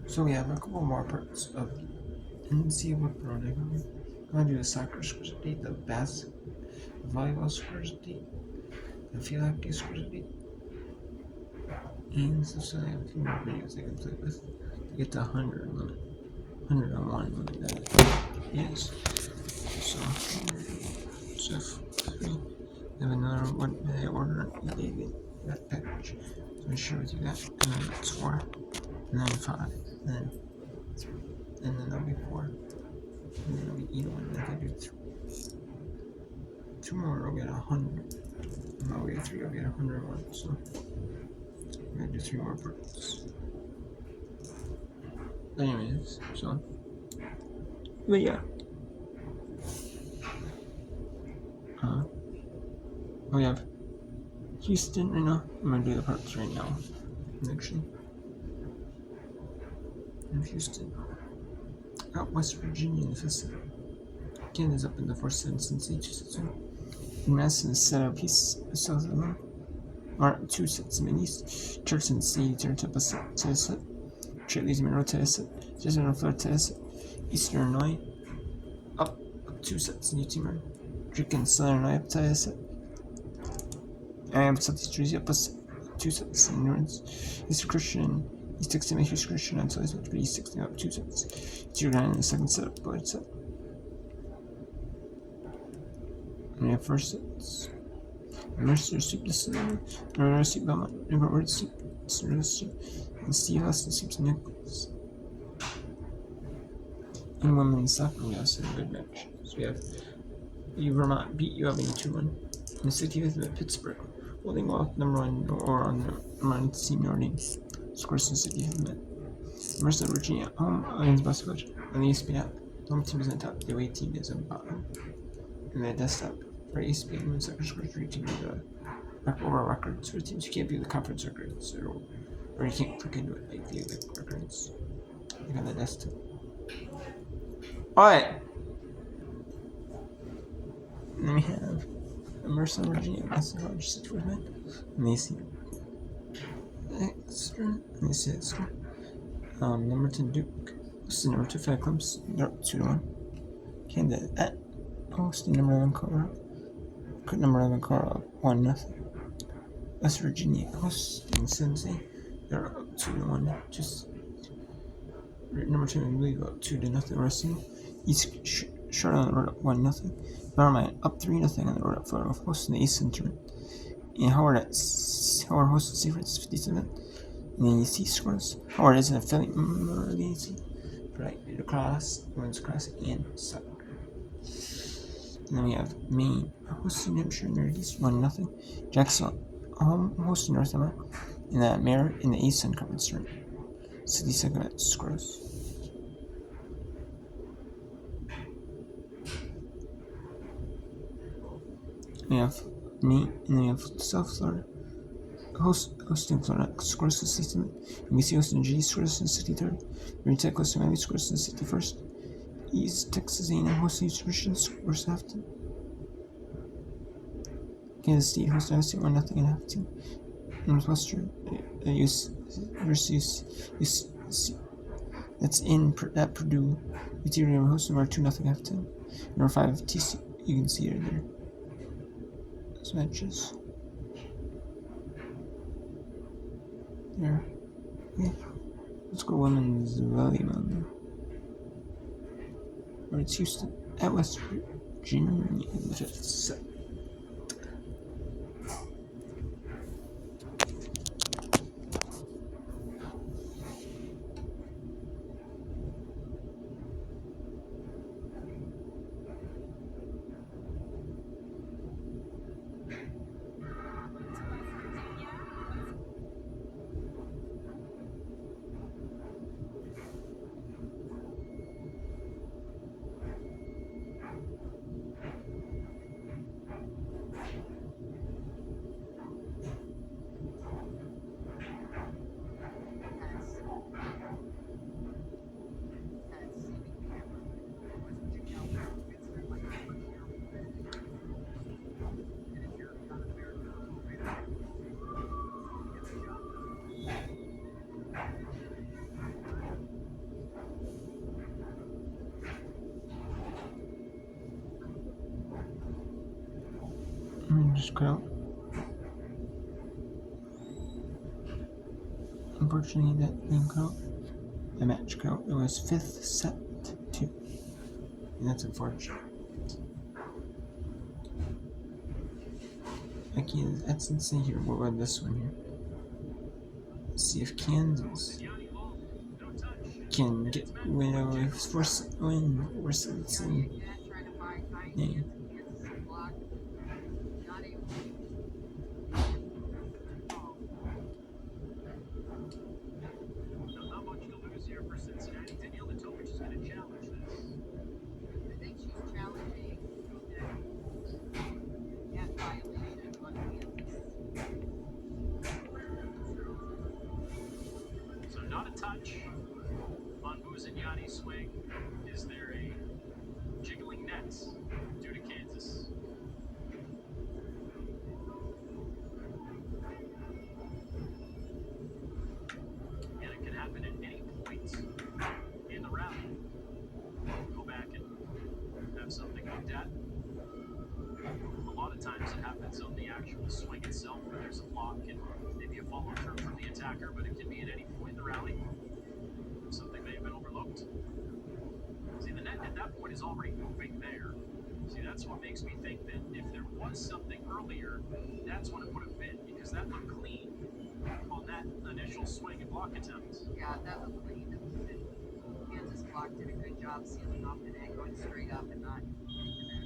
So we have a couple more parts of NCAA running. I'm going to do the soccer scores update, the volleyball scores update, the field hockey scores update, and so I have a few more videos I can play with to get to 100 limit. 100 on one limit, that is. So if I have another one that I ordered on eBay, that package. So I share with you that, and then it's 4, and then 5, and then that'll be 4, and then it'll be either one. If I do 2 more, I'll get 100. And I'll get 3, I'll get 101. So I'm gonna do 3 more parts. Anyways, but yeah. We have Houston right now. I'm gonna do the parts right now. Actually, in Houston, out West Virginia in the 5th set. Canada's up in the 4th set, and Cincinnati 2 sets. In Madison, set up East South of them. Or 2 sets in East. Church and City turned up a set to a set. Chitley's Monroe to a set. Jason and Fleur to a set. Eastern Illinois up 2 sets in UT Martin. Drake and Southern Illinois up to a set. I am Southeast Jersey up 2 sets in North. East Christian, East Texas, East Christian, and Southeast Metro East 16 up 2 sets. T-Grand in the 2nd set up by set. And we have 1st sets. Mercer Soup the Center, Northern Soup Belmont, Newport Soup, Soup, and Steve Austin Soups and Nichols. In women's soccer, we also have a good match. So we have Vermont beat ULB 2-1. In the 65th minute, Pittsburgh holding off number 1 or on the number 1 senior teams. Scores in the 65th minute. Mercer Virginia home against Boston on the ESPN app. The home team is on top, the away team is on bottom. And the desktop for ESPN women's soccer scores reaching the over records for teams. You can't view the conference records, or you can't click into it like view the records like on the desktop. Alright. And then we have Mercer Virginia against the Rogers situation. And they see extra. And they see extra. Number 10 Duke. This is number 2 Fat Clubs. They're up 2-1. Canada at hosting number 11 Colorado. Number 11 Colorado 1-0. West Virginia hosting Cincinnati. They're up 2-1. Just number 2 in the league up 2-0. Wrestling. East Charlotte on the road up 1-0. Bellarmine up 3-0 on the road up for hosting the East Center. And Howard hosting St. Francis 57. And then you see scores. Howard is an affiliate member of the AC for lacrosse, women's cross, and soccer. And then we have Maine hosting New Hampshire in the East 1-0. Jackson hosting North Carolina in the Mare in the Eastern Conference tournament. 62nd minute scores. We have Maine, and then we have South Florida hosting Florida scores in the 60th minute. BC hosting G scores in the 63rd. Virginia Tech hosting Miami scores in the 61st. East Texas A&M hosting East Christian scores halftime. Kansas State hosting 1-0 at halftime. Northwestern that's in at Purdue. UT hosting are 2-0 halftime. Number 5 TC, you can see it there. Those matches. There. Okay. Let's go women's volleyball now. Or it's Houston at West Virginia in the 5th set. just cut out. Unfortunately, that didn't cut out. The match cut out. It was 5th set 2. And that's unfortunate. Okay, that's insane here. What about this one here? Let's see if Kansas can get win over force win or something. Yeah. Not a touch on Buzignani's swing. Is there a jiggling nets due to Kansas? And it can happen at any point in the round. Go back and have something looked at. A lot of times it happens on the actual swing itself where there's a block and maybe a follow through from the attacker, but it can be at any point in the rally. Something may have been overlooked. See, the net at that point is already moving there. See, that's what makes me think that if there was something earlier, that's when it would have been, because that looked clean on that initial swing and block attempt. Yeah, that looked clean. Kansas block did a good job sealing off the net, going straight up and not hitting the net.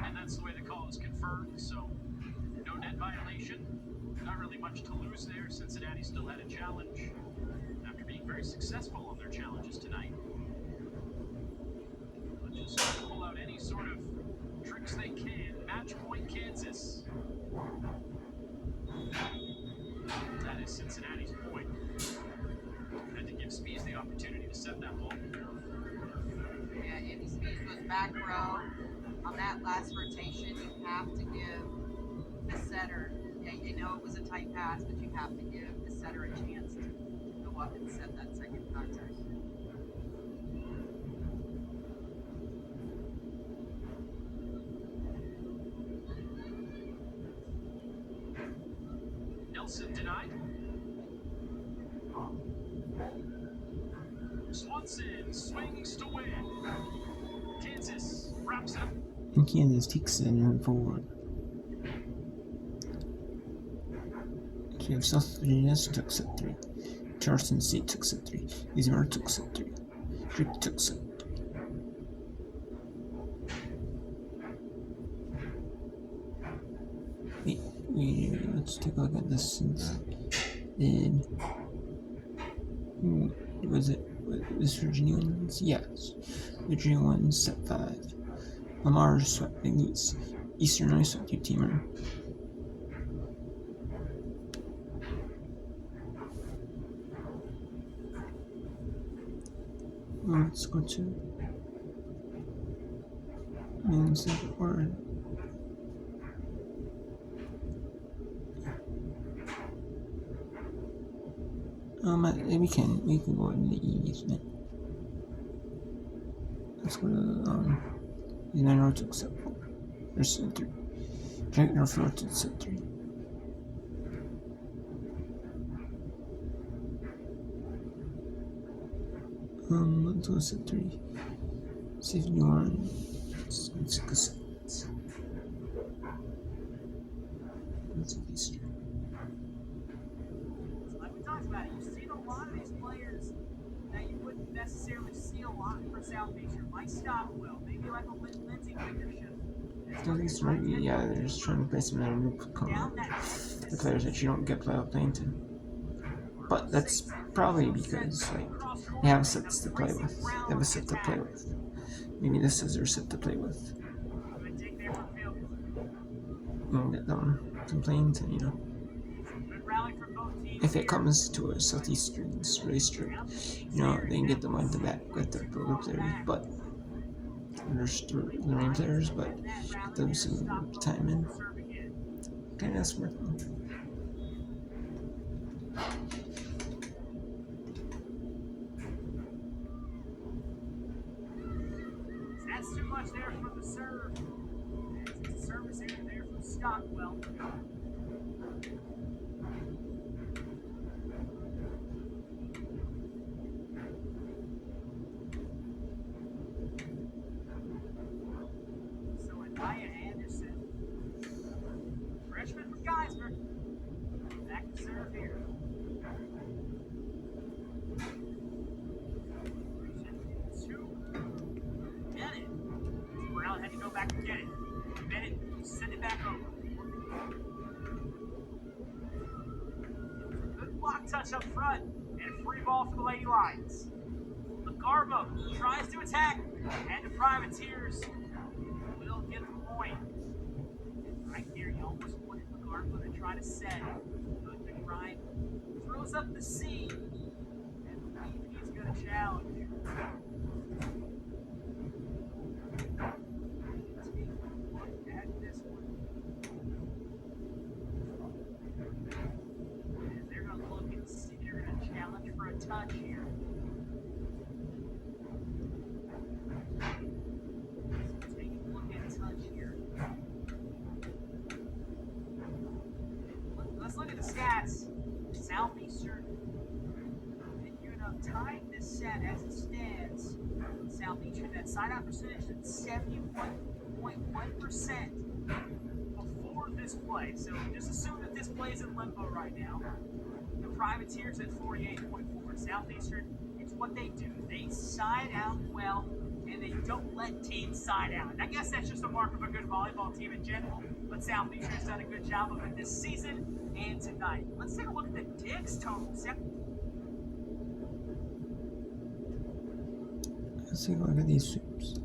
And that's the way the call is confirmed, so no net violation. Not really much to lose there. Cincinnati still had a challenge after being very successful on their challenges tonight. But just trying to pull out any sort of tricks they can. Match point Kansas. That is Cincinnati's point. Had to give Spees the opportunity to set that ball. Yeah, Andy Spees was back row. On that last rotation, you have to give the setter, you know it was a tight pass, but you have to give the setter a chance to go up and set that second contact. Nelson denied. Swanson swings to win. Kansas wraps up. And Kansas takes it and run forward. Okay, South Virginia took set 3. Charleston State took set 3. Izmir took set 3. Drake took set 3. Let's take a look at this since then. Was it West Virginia ones? Yes. Virginia ones set 5. Lamar swept Big East. Eastern Illinois swept U-Teamer. Let's go to men's or we can go in the East. Let's go to United took set 4. There's set 3. Drake Northfield took set 3. Let's go set 3. See if you want. Let's go set. Let's go Eastern. Like we talked about, you've seen a lot of these players that you wouldn't necessarily see a lot for Southeastern, like Stockwell, maybe like a Lindsey Wickersham. Southeastern might be, yeah, they're just trying to play some other new the players that you don't get without playing to. But that's probably because like they have sets to play with. They have a set to play with. Maybe this is their set to play with. And get them complaints and if it comes to a Southeastern's racetrack, they can get them on the back with their pro players, but they're main players, but get them some time in. Okay, that's worth it. That's too much there from the serve. It's a service area there from Stockwell. So Anaya Anderson, freshman from Geisler, back to serve here. Two. Bennett. Brown had to go back and get it. Bennett, send it back over. Good block touch up front, and a free ball for the Lady Lions. Garbo tries to attack, and the Privateers will get the point. Right here, you almost wanted Garbo to try to set, but McBride throws up the C, and he's going to challenge. Take a look at this one. And they're going to look and see, they're going to challenge for a touch here. Take a look at touch here. Let's look at the stats. Southeastern and UNO tied this set as it stands. Southeastern, that side-out percentage at 71.1% before this play. So just assume that this play is in limbo right now. The Privateers at 48.4. Southeastern, it's what they do. They side out well, and they don't let teams side out. And I guess that's just a mark of a good volleyball team in general, but Southeastern has done a good job of it this season and tonight. Let's take a look at the Diggs totals. Let's take a look at these sweeps.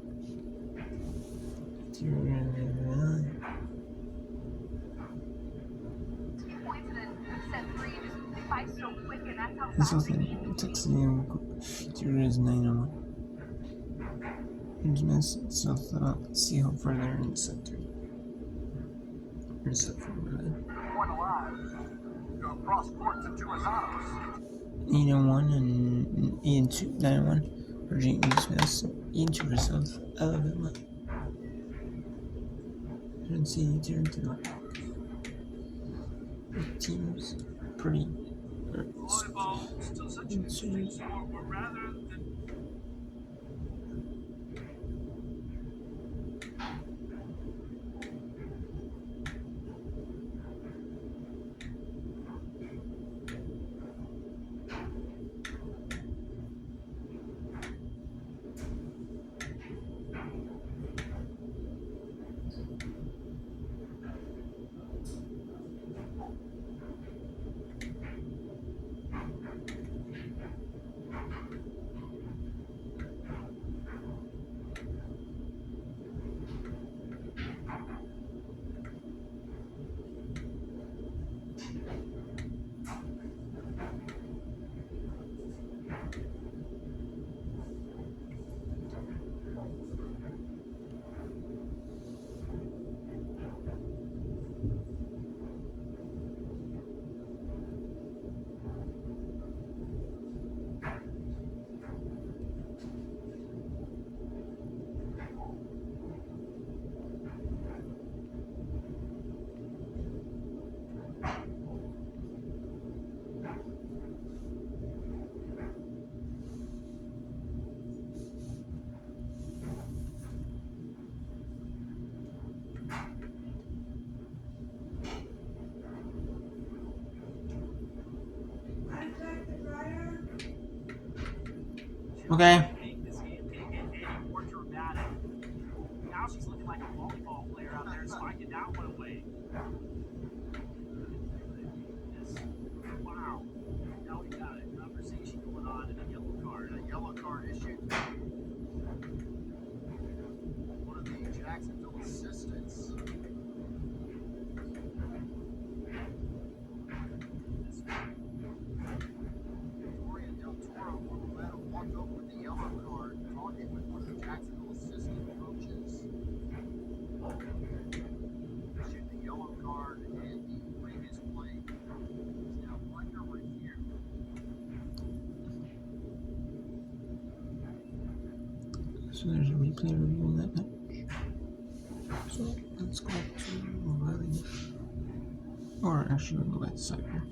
This was in Texas A&M is 9-1. So let's see how far they're in set 3. Or set 4, go ahead. Point alive. Go cross court to Tuazanos. 8-1 and 8-2, 9-1 for J.E. Smith. So 8-2 herself. Alabama. NCAA turn to the teams pretty. Volleyball still such an interesting sport, but rather than Okay. This game can't get any more dramatic. Now she's looking like a volleyball player out there, spiking that one away. Wow. Now we got a conversation going on and a yellow card. A yellow card issued. One of the Jacksonville assistants. Victoria Del Toro walked over with the yellow card, talking with one of the Jacksonville assistant coaches. Issued the yellow card, and the previous play is now under review. So there's a replay review on that match. So let's go to Valley. Or actually, we'll go back to Cyber.